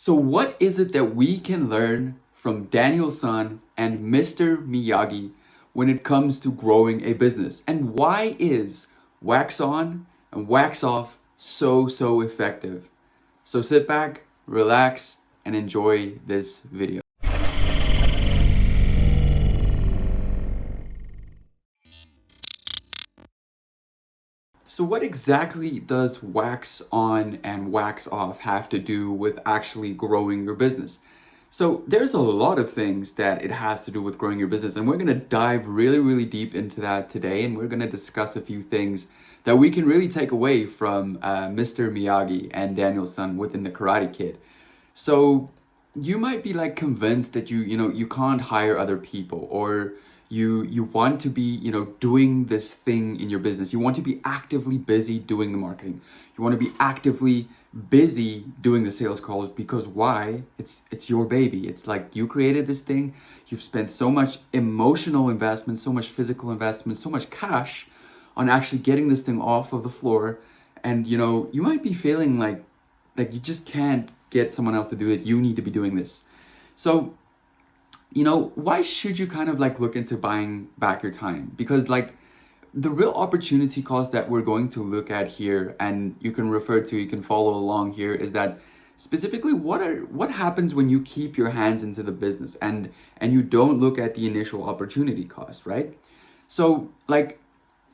So what is it that we can learn from Daniel-san and Mr. Miyagi when it comes to growing a business? And why is wax on and wax off so effective? So sit back, relax, and enjoy this video. So what exactly does wax on and wax off have to do with actually growing your business? So there's a lot of things that it has to do with growing your business, and we're going to dive really deep into that today, and we're going to discuss a few things that we can really take away from Mr. Miyagi and Daniel-san within the Karate Kid. So you might be like convinced that you can't hire other people, or you want to be doing this thing in your business. You want to be actively busy doing the marketing. You want to be actively busy doing the sales calls, because why? It's your baby. It's like you created this thing. You've spent so much emotional investment, so much physical investment, so much cash on actually getting this thing off of the floor. And you might be feeling like you just can't get someone else to do it. You need to be doing this. So why should you kind of like look into buying back your time? Because like the real opportunity cost that we're going to look at here, and you can follow along here, is that specifically what happens when you keep your hands into the business and you don't look at the initial opportunity cost, right? So like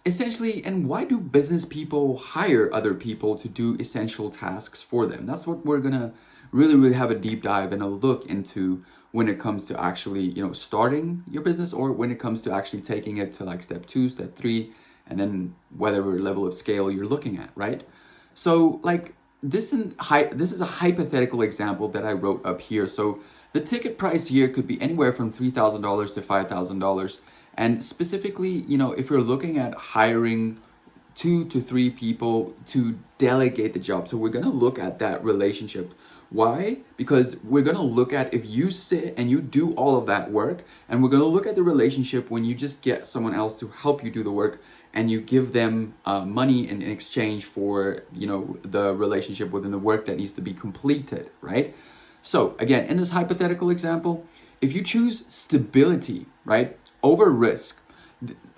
essentially, and why do business people hire other people to do essential tasks for them? That's what we're gonna really have a deep dive and a look into when it comes to actually starting your business, or when it comes to actually taking it to like step 2, step 3, and then whatever level of scale you're looking at, right? So like this is a hypothetical example that I wrote up here. So the ticket price here could be anywhere from $3,000 to $5,000. And specifically, if you're looking at hiring 2 to 3 people to delegate the job. So we're going to look at that relationship. Why? Because we're going to look at if you sit and you do all of that work, and we're going to look at the relationship when you just get someone else to help you do the work, and you give them money in exchange for the relationship within the work that needs to be completed, right? So again, in this hypothetical example, if you choose stability, right, over risk,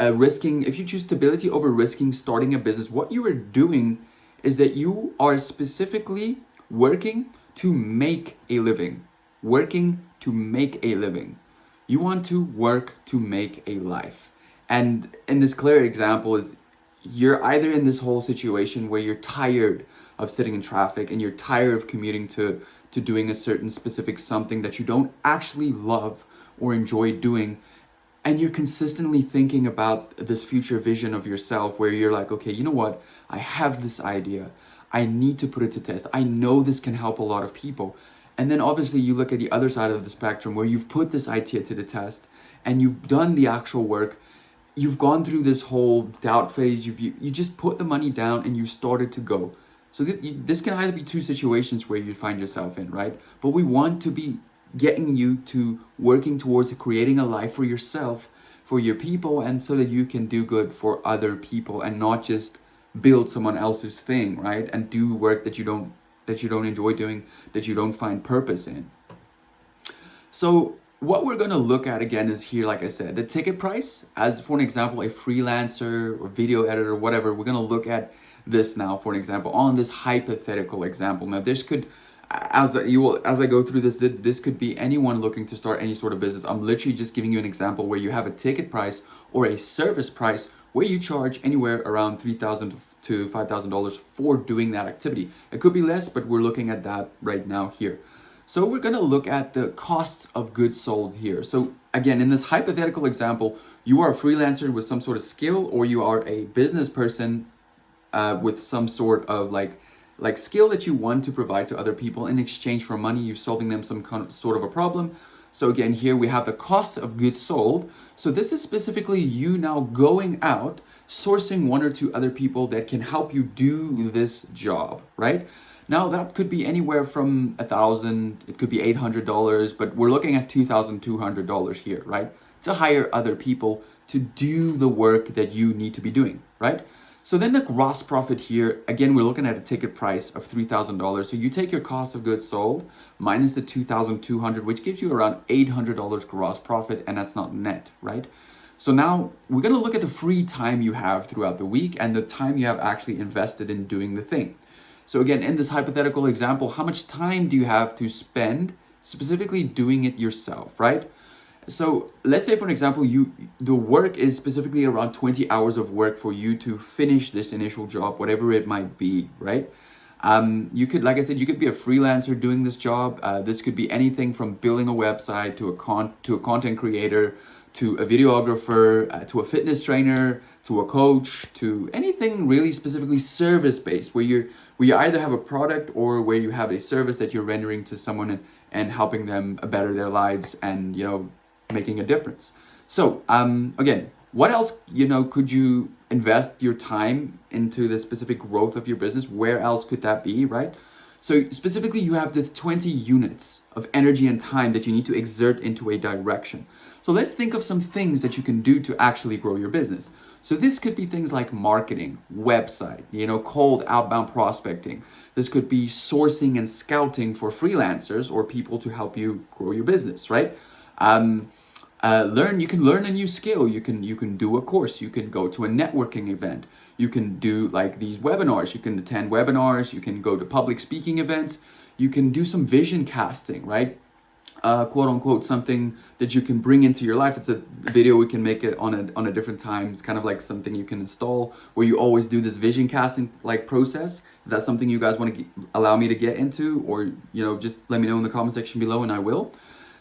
if you choose stability over risking starting a business, what you are doing is that you are specifically working to make a living. Working to make a living. You want to work to make a life. And in this clear example is you're either in this whole situation where you're tired of sitting in traffic, and you're tired of commuting to doing a certain specific something that you don't actually love or enjoy doing, and you're consistently thinking about this future vision of yourself where you're like, okay, you know what? I have this idea. I need to put it to test. I know this can help a lot of people. And then obviously you look at the other side of the spectrum where you've put this idea to the test and you've done the actual work. You've gone through this whole doubt phase. You just put the money down and you started to go. So this can either be 2 situations where you find yourself in, right? But we want to be getting you to working towards creating a life for yourself, for your people, and so that you can do good for other people and not just build someone else's thing, right? And do work that you don't enjoy doing, that you don't find purpose in. So what we're going to look at again is here, like I said, the ticket price. As for an example, a freelancer or video editor or whatever, we're going to look at this now for an example on this hypothetical example. Now this could, as I go through this could be anyone looking to start any sort of business. I'm literally just giving you an example where you have a ticket price or a service price where you charge anywhere around $3,000 to $5,000 for doing that activity. It could be less, but we're looking at that right now here. So we're going to look at the costs of goods sold here. So again, in this hypothetical example, you are a freelancer with some sort of skill, or you are a business person with some sort of like skill that you want to provide to other people in exchange for money. You're solving them some sort of a problem. So again, here we have the cost of goods sold. So this is specifically you now going out, sourcing 1 or 2 other people that can help you do this job, right? Now that could be anywhere from $1,000, it could be $800, but we're looking at $2,200 here, right? To hire other people to do the work that you need to be doing, right? So then the gross profit here, again, we're looking at a ticket price of $3,000. So you take your cost of goods sold minus the 2,200, which gives you around $800 gross profit, and that's not net, right? So now we're going to look at the free time you have throughout the week and the time you have actually invested in doing the thing. So again, in this hypothetical example, how much time do you have to spend specifically doing it yourself, right? So let's say, for an example, the work is specifically around 20 hours of work for you to finish this initial job, whatever it might be, right? You could, like I said, you could be a freelancer doing this job. This could be anything from building a website to a content creator, to a videographer, to a fitness trainer, to a coach, to anything really specifically service based, where you either have a product or where you have a service that you're rendering to someone and helping them better their lives and making a difference. So again, what else could you invest your time into the specific growth of your business? Where else could that be, right? So specifically, you have the 20 units of energy and time that you need to exert into a direction. So let's think of some things that you can do to actually grow your business. So this could be things like marketing, website, cold outbound prospecting. This could be sourcing and scouting for freelancers or people to help you grow your business, right? You can learn a new skill. You can do a course. You can go to a networking event. You can do like these webinars. You can attend webinars. You can go to public speaking events. You can do some vision casting, right? Quote unquote, something that you can bring into your life. It's a video we can make it on a different time. It's kind of like something you can install where you always do this vision casting like process. If that's something you guys want to allow me to get into, or just let me know in the comment section below and I will.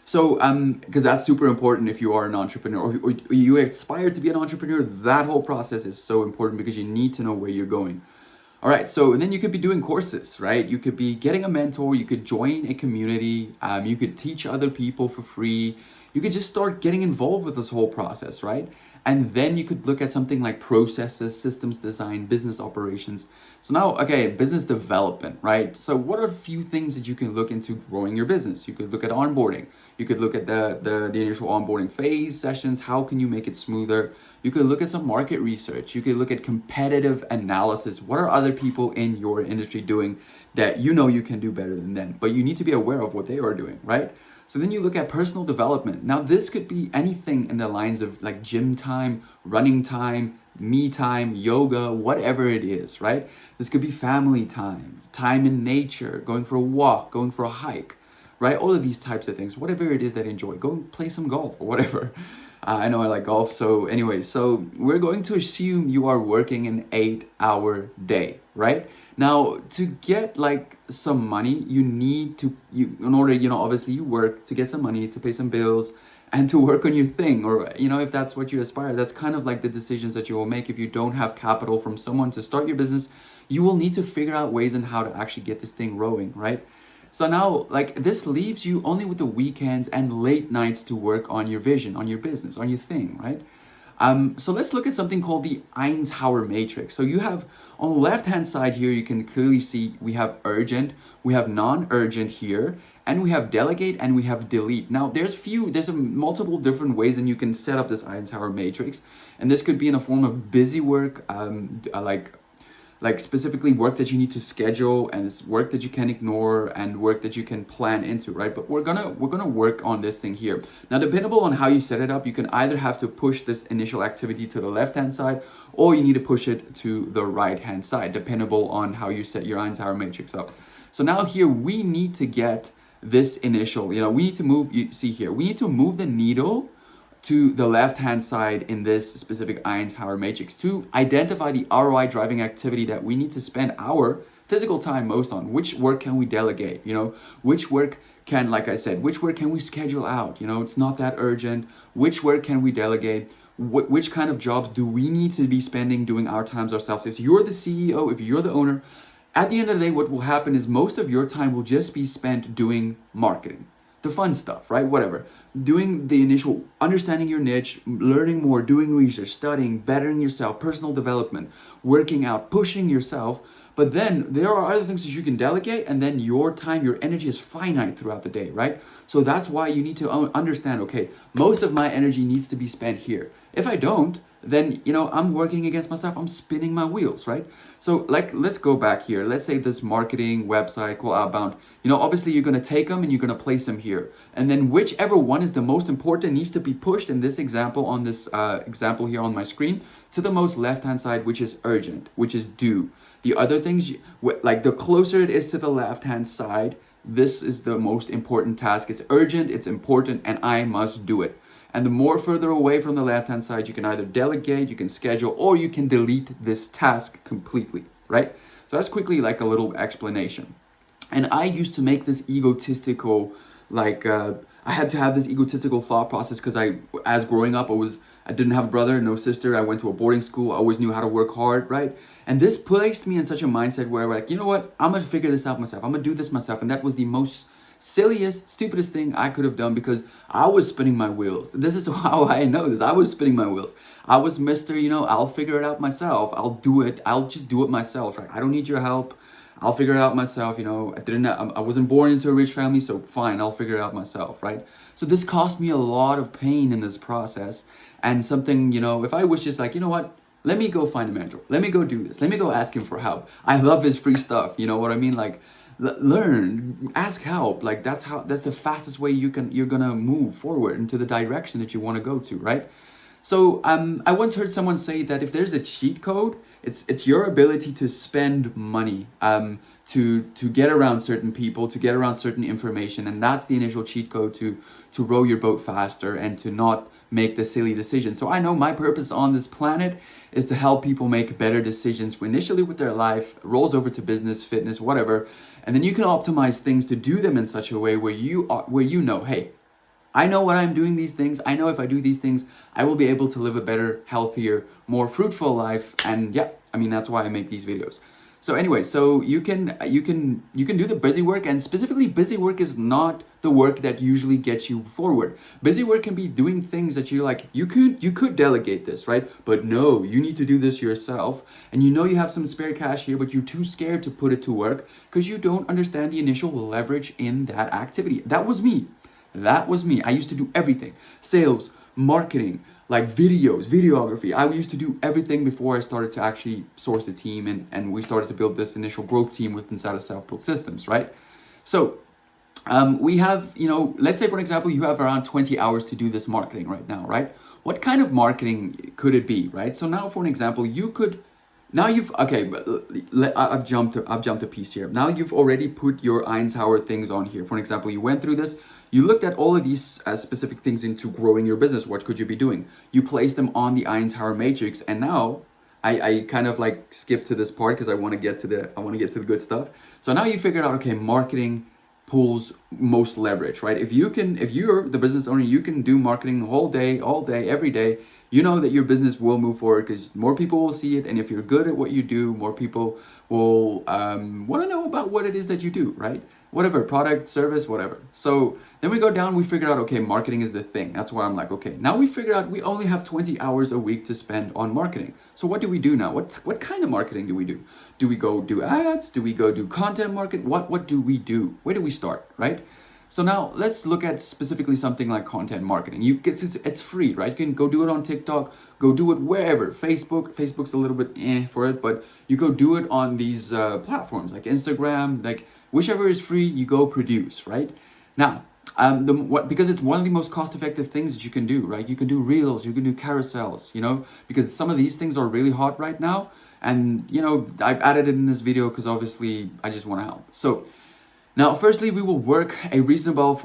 So, because that's super important if you are an entrepreneur or you aspire to be an entrepreneur. That whole process is so important because you need to know where you're going. All right, so and then you could be doing courses, right? You could be getting a mentor. You could join a community. You could teach other people for free. You could just start getting involved with this whole process, right? And then you could look at something like processes, systems design, business operations. So now, okay, business development, right? So what are a few things that you can look into growing your business? You could look at onboarding. You could look at the initial onboarding phase sessions. How can you make it smoother? You could look at some market research. You could look at competitive analysis. What are other people in your industry doing that you can do better than them? But you need to be aware of what they are doing, right? So then you look at personal development. Now this could be anything in the lines of like gym time, running time, me time, yoga, whatever it is, right? This could be family time, time in nature, going for a walk, going for a hike, right? All of these types of things, whatever it is that you enjoy. Go and play some golf or whatever. I know I like golf. So anyway, so we're going to assume you are working an 8-hour day, right? Now, to get like some money, in order, obviously you work to get some money, to pay some bills and to work on your thing, or, if that's what you aspire. That's kind of like the decisions that you will make. If you don't have capital from someone to start your business, you will need to figure out ways on how to actually get this thing rolling, right? So now, like, this leaves you only with the weekends and late nights to work on your vision, on your business, on your thing, right? So let's look at something called the Eisenhower matrix. So you have on the left-hand side here, you can clearly see we have urgent, we have non-urgent here, and we have delegate and we have delete. Now there's multiple different ways and you can set up this Eisenhower matrix. And this could be in a form of busy work, like specifically work that you need to schedule, and it's work that you can ignore and work that you can plan into, right? But we're gonna work on this thing here. Now, dependable on how you set it up, you can either have to push this initial activity to the left-hand side, or you need to push it to the right-hand side, dependable on how you set your Eisenhower matrix up. So now here, we need to get this initial, we need to move, you see here, we need to move the needle to the left-hand side in this specific Eisenhower matrix to identify the ROI driving activity that we need to spend our physical time most on. Which work can we delegate? Which work can, like I said, which work can we schedule out? It's not that urgent. Which work can we delegate? Which kind of jobs do we need to be spending doing our times ourselves? If you're the CEO, if you're the owner, at the end of the day, what will happen is most of your time will just be spent doing marketing. The fun stuff, right? Whatever. Doing the initial, understanding your niche, learning more, doing research, studying, bettering yourself, personal development, working out, pushing yourself. But then there are other things that you can delegate, and then your time, your energy is finite throughout the day, right? So that's why you need to understand, okay, most of my energy needs to be spent here. If I don't, then I'm working against myself. I'm spinning my wheels, right? So like, let's go back here. Let's say this marketing website, call outbound. Obviously you're gonna take them and you're gonna place them here, and then whichever one is the most important needs to be pushed in this example, on this example here on my screen, to the most left hand side, which is urgent, which is due. The other things, like the closer it is to the left hand side, this is the most important task. It's urgent, it's important, and I must do it. And the more further away from the left-hand side, you can either delegate, you can schedule, or you can delete this task completely, right? So that's quickly like a little explanation. And I used to make this egotistical, I had to have this egotistical thought process because as growing up, I didn't have a brother, no sister. I went to a boarding school. I always knew how to work hard, right? And this placed me in such a mindset where like, you know what? I'm going to figure this out myself. I'm going to do this myself. And that was the most silliest, stupidest thing I could have done because I was spinning my wheels. This is how I know this. I was spinning my wheels. I was Mr. I'll figure it out myself. I'll do it. I'll just do it myself, right? I don't need your help. I'll figure it out myself. I wasn't born into a rich family, so fine, I'll figure it out myself, right? So this cost me a lot of pain in this process, and something, if I was just like, you know what, let me go find a mentor. Let me go do this. Let me go ask him for help. I love his free stuff. You know what I mean? Like, learn, ask help. Like that's the fastest way you're gonna move forward into the direction that you want to go to, right? So I once heard someone say that if there's a cheat code, it's your ability to spend money to get around certain people, to get around certain information, and that's the initial cheat code to row your boat faster and to not make the silly decision. So I know my purpose on this planet is to help people make better decisions initially with their life, rolls over to business, fitness, whatever, and then you can optimize things to do them in such a way where you know, hey, I know what I'm doing these things. I know if I do these things, I will be able to live a better, healthier, more fruitful life. And yeah, that's why I make these videos. So anyway, so you can do the busy work, and specifically busy work is not the work that usually gets you forward. Busy work can be doing things that you're like, you could delegate this, right? But no, you need to do this yourself. And you have some spare cash here, but you're too scared to put it to work because you don't understand the initial leverage in that activity. That was me. I used to do everything. Sales, marketing, like videos, videography. I used to do everything before I started to actually source a team and we started to build this initial growth team inside of Self-Built Systems, right? So we have, let's say for example, you have around 20 hours to do this marketing right now, right? What kind of marketing could it be, right? So now for an example, I've jumped a piece here. Now you've already put your Eisenhower things on here. For example, you went through this, you looked at all of these specific things into growing your business. What could you be doing? You placed them on the Eisenhower matrix, and now I kind of like skip to this part because I want to get to the good stuff. So now you figured out, okay, marketing pulls most leverage, right? If you're the business owner, you can do marketing all day, every day. You know that your business will move forward because more people will see it. And if you're good at what you do, more people will want to know about what it is that you do, right? Whatever, product, service, whatever. So then we go down, we figured out, okay, marketing is the thing. That's why I'm like, okay, now we figured out we only have 20 hours a week to spend on marketing. So what do we do now? What kind of marketing do we do? Do we go do ads? Do we go do content marketing? What do we do? Where do we start, right? So now let's look at specifically something like content marketing. It's free, right? You can go do it on TikTok, go do it wherever. Facebook's a little bit for it, but you go do it on these platforms like Instagram, like whichever is free, you go produce, right? Now, because it's one of the most cost-effective things that you can do, right? You can do reels, you can do carousels, because some of these things are really hot right now. And, I've added it in this video because obviously I just want to help. So now, firstly, we will work a reasonable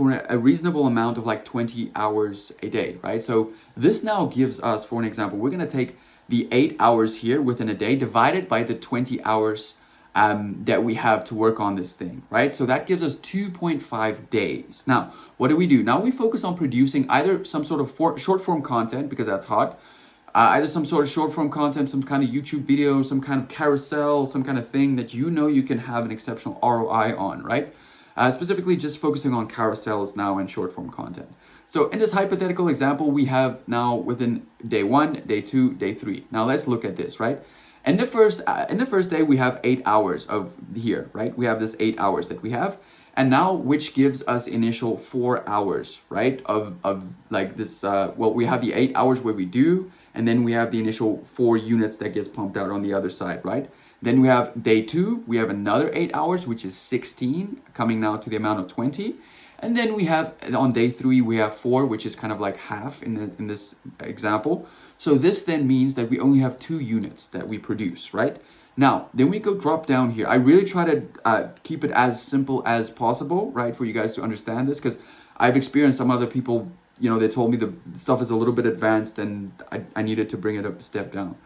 amount of like 20 hours a day, right? So this now gives us, for an example, we're going to take the 8 hours here within a day divided by the 20 hours that we have to work on this thing, right? So that gives us 2.5 days. Now, what do? Now we focus on producing either some sort of short form content because that's hot, either some sort of short form content, some kind of YouTube video, some kind of carousel, some kind of thing that you can have an exceptional ROI on, right? Specifically just focusing on carousels now and short form content. So in this hypothetical example, we have now within day 1, day 2, day 3. Now let's look at this, right? In the first day, we have 8 hours of here, right? We have this 8 hours that we have, and now which gives us initial 4 hours, right? Of like this. Well, we have the 8 hours where we do, and then we have the initial 4 units that gets pumped out on the other side, right? Then we have day two. We have another 8 hours, which is 16, coming now to the amount of 20. And then we have on day three, we have 4, which is kind of like half in this example. So this then means that we only have 2 units that we produce, right? Now, then we go drop down here. I really try to keep it as simple as possible, right? For you guys to understand this, because I've experienced some other people, they told me the stuff is a little bit advanced and I needed to bring it up a step down.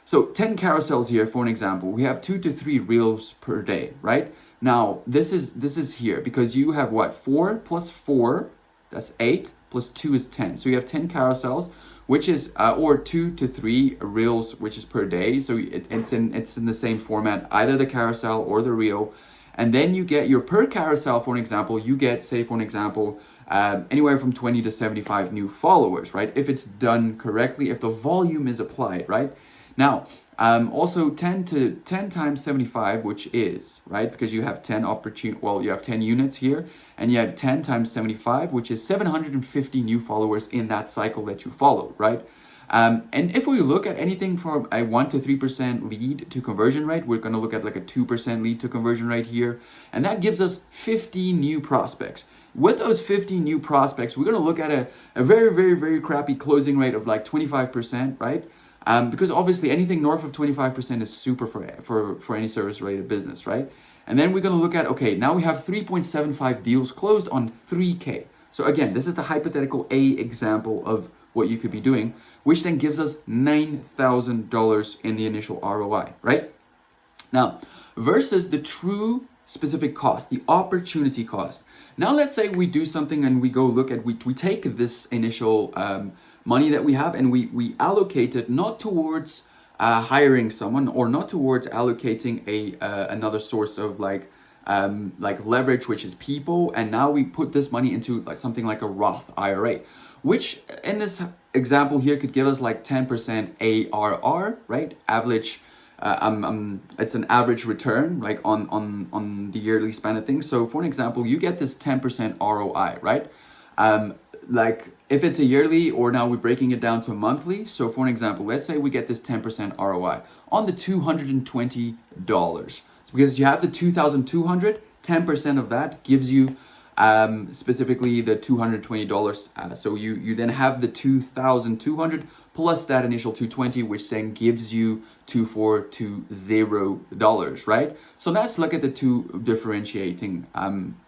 So 10 carousels here, for an example. We have 2 to 3 reels per day, right? Now, this is here because you have what? 4 plus 4, that's 8, plus 2 is 10. So you have 10 carousels, which is, or 2 to 3 reels, which is per day. So it's in the same format, either the carousel or the reel. And then you get your per carousel, for an example, you get, say, for an example, anywhere from 20 to 75 new followers, right? If it's done correctly, if the volume is applied, right? Now, also 10 times 75, which is, right? Because you have 10 you have 10 units here, and you have 10 times 75, which is 750 new followers in that cycle that you followed, right? And if we look at anything from a 1 to 3% lead to conversion rate, we're going to look at like a 2% lead to conversion rate here. And that gives us 50 new prospects. With those 50 new prospects, we're going to look at a very, very, very crappy closing rate of like 25%, right? Because obviously anything north of 25% is super for any service-related business, right? And then we're going to look at, okay, now we have 3.75 deals closed on 3K. So again, this is the hypothetical A example of what you could be doing, which then gives us $9,000 in the initial ROI, right? Now, versus the true specific cost, the opportunity cost. Now, let's say we do something and we go look at, we take this initial money that we have and we allocate it not towards hiring someone or not towards allocating another source of like leverage, which is people. And now we put this money into like something like a Roth IRA, which in this example here could give us like 10% ARR, right? Average. It's an average return, like on the yearly span of things. So for an example, you get this 10% ROI, right? Like if it's a yearly, or now we're breaking it down to a monthly. So for an example, let's say we get this 10% ROI on the $220. So because you have the 2,200, 10% of that gives you specifically the $220. So you then have the 2,200 plus that initial 220, which then gives you $2,420, right? So let's look at the two differentiating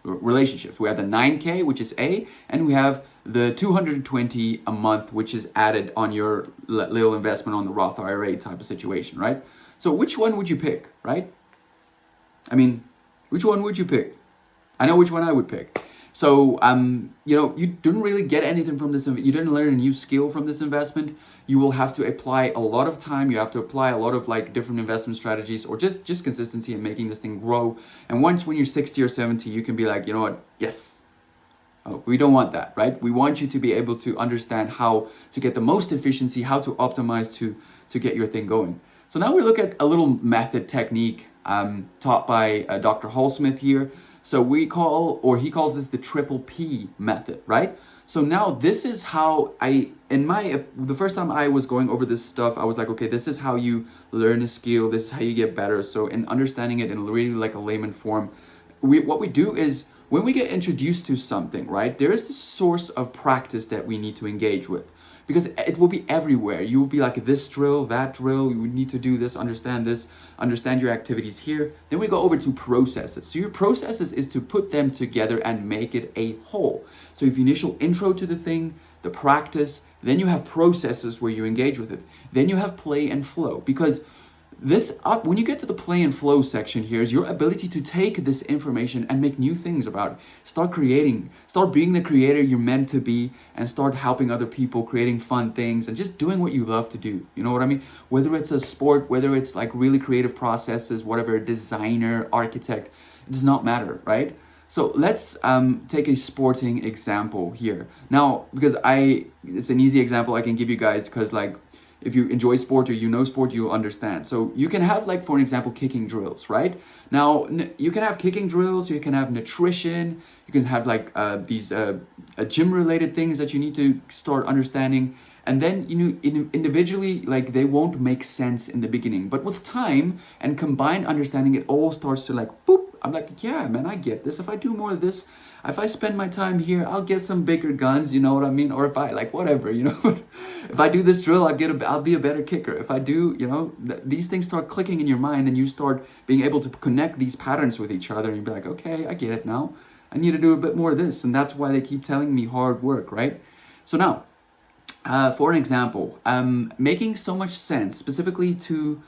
relationships. We have the 9K, which is A, and we have the 220 a month, which is added on your little investment on the Roth IRA type of situation, right? So which one would you pick, right? I mean, which one would you pick? I know which one I would pick. So, you didn't really get anything from this. You didn't learn a new skill from this investment. You will have to apply a lot of time. You have to apply a lot of like different investment strategies, or just consistency in making this thing grow. And once when you're 60 or 70, you can be like, you know what? Yes. Oh, we don't want that, right? We want you to be able to understand how to get the most efficiency, how to optimize to get your thing going. So now we look at a little method technique taught by Dr. Hallsmith here. So he calls this the triple P method, right? So now this is how the first time I was going over this stuff, I was like, okay, this is how you learn a skill. This is how you get better. So in understanding it in really like a layman form, what we do is when we get introduced to something, right, there is this source of practice that we need to engage with. Because it will be everywhere. You will be like this drill, that drill, you need to do this, understand your activities here. Then we go over to processes. So your processes is to put them together and make it a whole. So if you initial intro to the thing, the practice, then you have processes where you engage with it. Then you have play and flow. Because when you get to the play and flow section here is your ability to take this information and make new things about it. Start creating, start being the creator you're meant to be, and start helping other people, creating fun things and just doing what you love to do. You know what I mean? Whether it's a sport, whether it's like really creative processes, whatever, designer, architect, it does not matter, right? So let's take a sporting example here. Now, because it's an easy example I can give you guys, because like, if you enjoy sport or you know sport, you'll understand. So you can have, like, for an example, kicking drills, right? Now, you can have kicking drills, you can have nutrition, you can have like these gym related things that you need to start understanding. And then, you know, individually, like, they won't make sense in the beginning, but with time and combined understanding, it all starts to, like, boop. I'm like, yeah, man, I get this. If I do more of this, if I spend my time here, I'll get some bigger guns, you know what I mean? Or if I, like, whatever, you know, if I do this drill, I'll be a better kicker. If I do, you know, these things start clicking in your mind, and you start being able to connect these patterns with each other, and you'd be like, okay, I get it now. I need to do a bit more of this. And that's why they keep telling me hard work, right? So now, for an example, making so much sense specifically to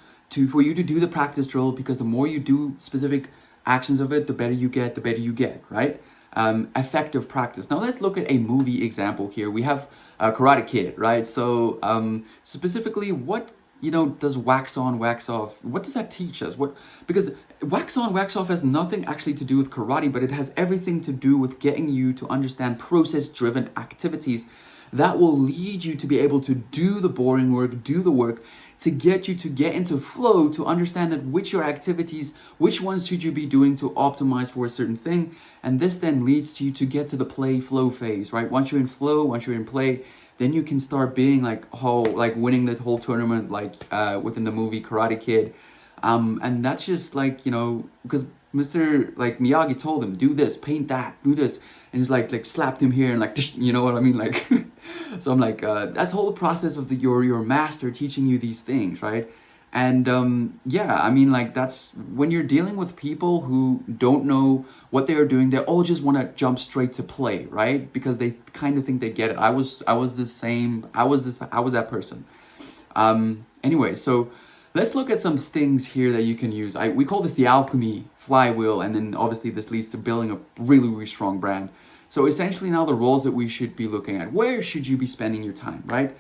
for you to do the practice drill, because the more you do specific actions of it, the better you get, right? Effective practice. Now let's look at a movie example here. We have Karate Kid, right? So specifically, what, you know, does wax on, wax off? What does that teach us? What, because wax on, wax off has nothing actually to do with karate, but it has everything to do with getting you to understand process-driven activities that will lead you to be able to do the boring work, do the work, to get you to get into flow, to understand that which your activities, which ones should you be doing to optimize for a certain thing. And this then leads to you to get to the play flow phase, right? Once you're in flow, once you're in play, then you can start being like winning the whole tournament, like within the movie Karate Kid. And that's just like, you know, because Mr. like Miyagi told him, do this, paint that, do this, and he's like slapped him here and like, you know what I mean, like. So I'm like, that's whole process of your master teaching you these things, right? And yeah, I mean, like, that's when you're dealing with people who don't know what they are doing. They all just want to jump straight to play, right? Because they kind of think they get it. I was the same. I was that person. Anyway, so let's look at some things here that you can use. We call this the alchemy flywheel, and then obviously this leads to building a really, really strong brand. So essentially now the roles that we should be looking at. Where should you be spending your time, right?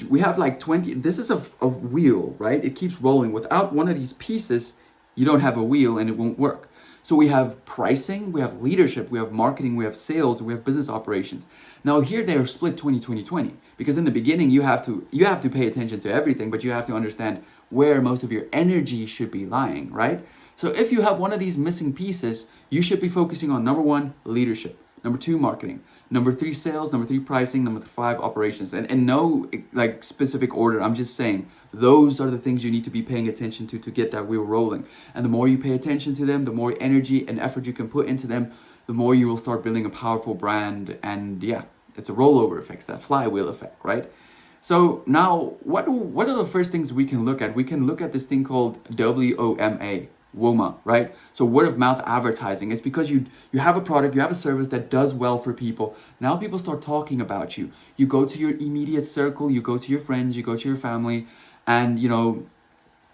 We have like 20, this is a wheel, right? It keeps rolling. Without one of these pieces, you don't have a wheel and it won't work. So we have pricing, we have leadership, we have marketing, we have sales, we have business operations. Now here they are split 20-20-20, because in the beginning you have to pay attention to everything, but you have to understand where most of your energy should be lying, right? So if you have one of these missing pieces, you should be focusing on number 1, leadership. Number 2, marketing. Number 3, sales. Number 3, pricing. Number 5, operations. And no like specific order. I'm just saying those are the things you need to be paying attention to get that wheel rolling. And the more you pay attention to them, the more energy and effort you can put into them, the more you will start building a powerful brand. And yeah, it's a rollover effect, that flywheel effect, right? So now, what are the first things we can look at? We can look at this thing called WOMA, right? So word of mouth advertising. It's because you have a product, you have a service that does well for people. Now people start talking about you. You go to your immediate circle, you go to your friends, you go to your family, and you know,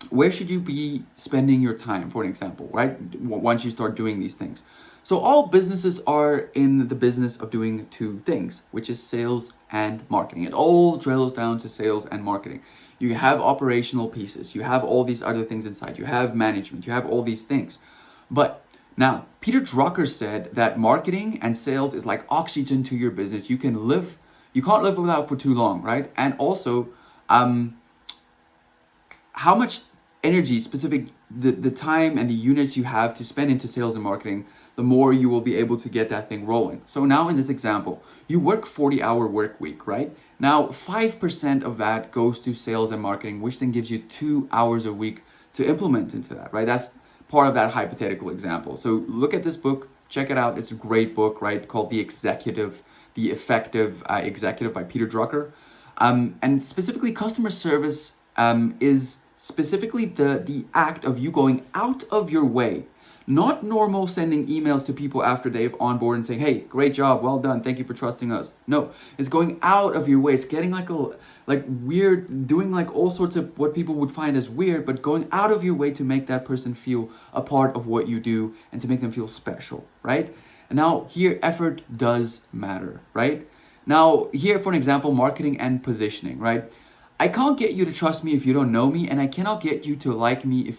where should you be spending your time, for an example, right? Once you start doing these things. So all businesses are in the business of doing 2 things, which is sales and marketing. It all drills down to sales and marketing. You have operational pieces. You have all these other things inside. You have management. You have all these things. But now, Peter Drucker said that marketing and sales is like oxygen to your business. You can't live without for too long, right? And also, how much energy, specific, the time and the units you have to spend into sales and marketing, the more you will be able to get that thing rolling. So now in this example, you work 40-hour work week, right? Now 5% of that goes to sales and marketing, which then gives you 2 hours a week to implement into that, right? That's part of that hypothetical example. So look at this book, check it out. It's a great book, right? Called The Effective Executive by Peter Drucker. And specifically customer service is specifically the act of you going out of your way, not normal sending emails to people after they've onboarded and saying, hey, great job, well done, thank you for trusting us. No, it's going out of your way. It's getting like weird, doing like all sorts of what people would find as weird, but going out of your way to make that person feel a part of what you do and to make them feel special, right? And now here, effort does matter, right? Now here, for an example, marketing and positioning, right? I can't get you to trust me if you don't know me, and I cannot get you to like me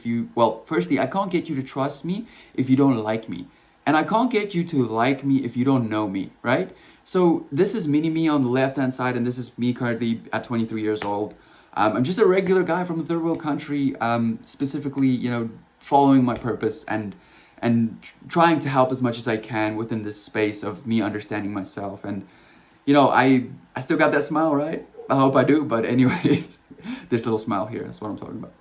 firstly, I can't get you to trust me if you don't like me. And I can't get you to like me if you don't know me, right? So this is mini me on the left-hand side, and this is me currently at 23 years old. I'm just a regular guy from a third world country, specifically, following my purpose and trying to help as much as I can within this space of me understanding myself. And I still got that smile, right? I hope I do. But anyways, this little smile here, that's what I'm talking about.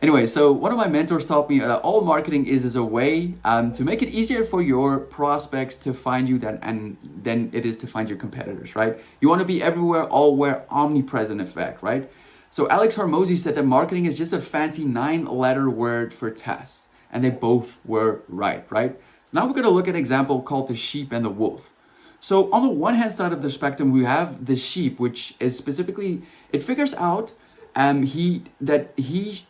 Anyway, so one of my mentors taught me that all marketing is a way to make it easier for your prospects to find you than it is to find your competitors, right? You want to be everywhere, allwhere, omnipresent effect, right? So Alex Hormozy said that marketing is just a fancy 9-letter word for test. And they both were right? So now we're going to look at an example called the sheep and the wolf. So on the one hand side of the spectrum, we have the sheep, which is specifically, it figures out he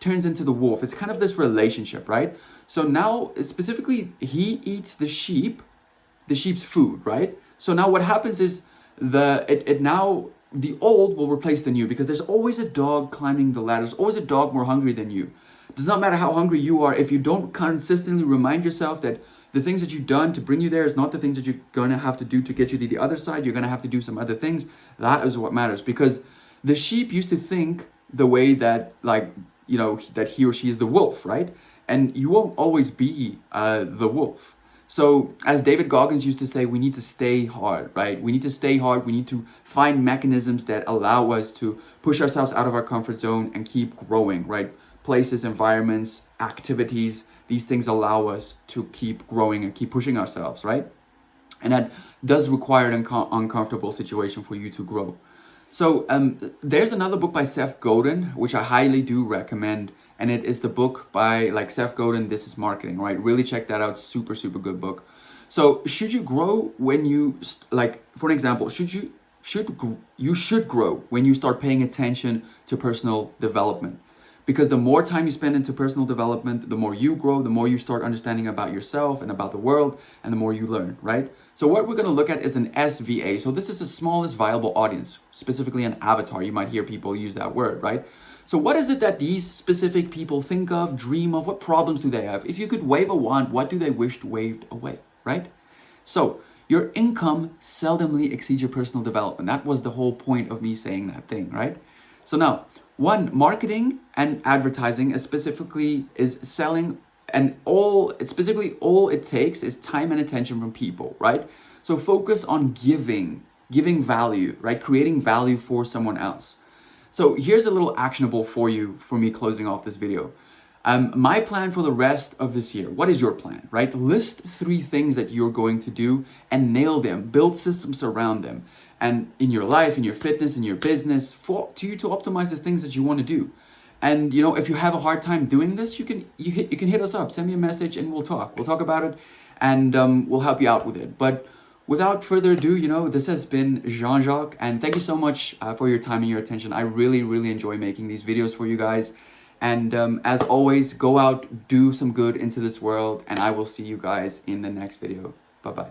turns into the wolf. It's kind of this relationship, right? So now specifically he eats the sheep's food, right? So now what happens is the old will replace the new, because there's always a dog climbing the ladder. There's always a dog more hungry than you. It does not matter how hungry you are, if you don't consistently remind yourself that the things that you've done to bring you there is not the things that you're gonna have to do to get you to the other side. You're gonna have to do some other things. That is what matters, because the sheep used to think the way that that he or she is the wolf, right? And you won't always be the wolf. So as David Goggins used to say, we need to stay hard, right? We need to stay hard. We need to find mechanisms that allow us to push ourselves out of our comfort zone and keep growing, right? Places, environments, activities, these things allow us to keep growing and keep pushing ourselves, right? And that does require an uncomfortable situation for you to grow. So there's another book by Seth Godin, which I highly do recommend. And it is the book by Seth Godin, This is Marketing, right? Really check that out. Super, super good book. So should you grow when you, for an example, you should grow when you start paying attention to personal development. Because the more time you spend into personal development, the more you grow, the more you start understanding about yourself and about the world, and the more you learn, right? So what we're going to look at is an SVA. So this is the smallest viable audience, specifically an avatar. You might hear people use that word, right? So what is it that these specific people think of, dream of? What problems do they have? If you could wave a wand, what do they wish waved away, right? So your income seldomly exceeds your personal development. That was the whole point of me saying that thing, right? So now, marketing and advertising specifically is selling, and all it takes is time and attention from people, right? So focus on giving value, right? Creating value for someone else. So here's a little actionable for me closing off this video. My plan for the rest of this year. What is your plan, right? List 3 things that you're going to do and nail them. Build systems around them. And in your life, in your fitness, in your business, to optimize the things that you want to do. And if you have a hard time doing this, you can hit us up. Send me a message and we'll talk. We'll talk about it, and we'll help you out with it. But without further ado, this has been Jean-Jacques, and thank you so much for your time and your attention. I really, really enjoy making these videos for you guys. And as always, go out, do some good into this world, and I will see you guys in the next video. Bye-bye.